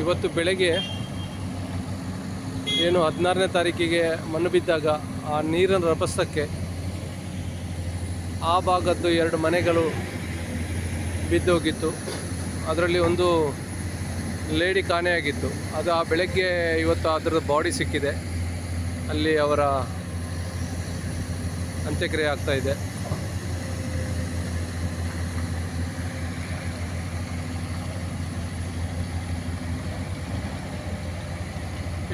ಇವತ್ತು ಬೆಳಗ್ಗೆ ಏನು 16ನೇ ತಾರೀಕಿಗೆ ಮಣ್ಣು ಬಿದ್ದಾಗ ಆ ನೀರಿನ ರಭಸಕ್ಕೆ ಆ ಭಾಗದ್ದು 2 ಮನೆಗಳು ಬಿದ್ದೋಗಿತ್ತು. ಅದರಲ್ಲಿ ಒಂದು ಲೇಡಿ ಕಾಣೆಯಾಗಿತ್ತು. ಅದು ಆ ಬೆಳಗ್ಗೆ ಇವತ್ತು ಅದರ ಬಾಡಿ ಸಿಕ್ಕಿದೆ. ಅಲ್ಲಿ ಅವರ ಅಂತ್ಯಕ್ರಿಯೆ ಆಗ್ತಾ ಇದೆ.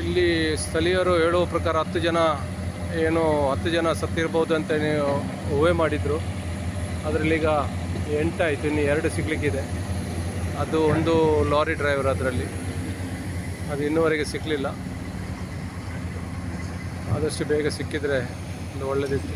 ಇಲ್ಲಿ ಸ್ಥಳೀಯರು ಹೇಳುವ ಪ್ರಕಾರ 10 ಜನ ಸತ್ತಿರ್ಬೋದು ಅಂತ ಊಹೆ ಮಾಡಿದರು. ಅದರಲ್ಲೀಗ 8 ಆಯಿತು, ಇನ್ನು 2 ಸಿಗಲಿಕ್ಕಿದೆ. ಅದು ಒಂದು ಲಾರಿ ಡ್ರೈವರ್ ಅದರಲ್ಲಿ, ಅದು ಇನ್ನೂವರೆಗೆ ಸಿಕ್ಕಲಿಲ್ಲ. ಆದಷ್ಟು ಬೇಗ ಸಿಕ್ಕಿದರೆ ಒಂದು ಒಳ್ಳೆಯದಿತ್ತು.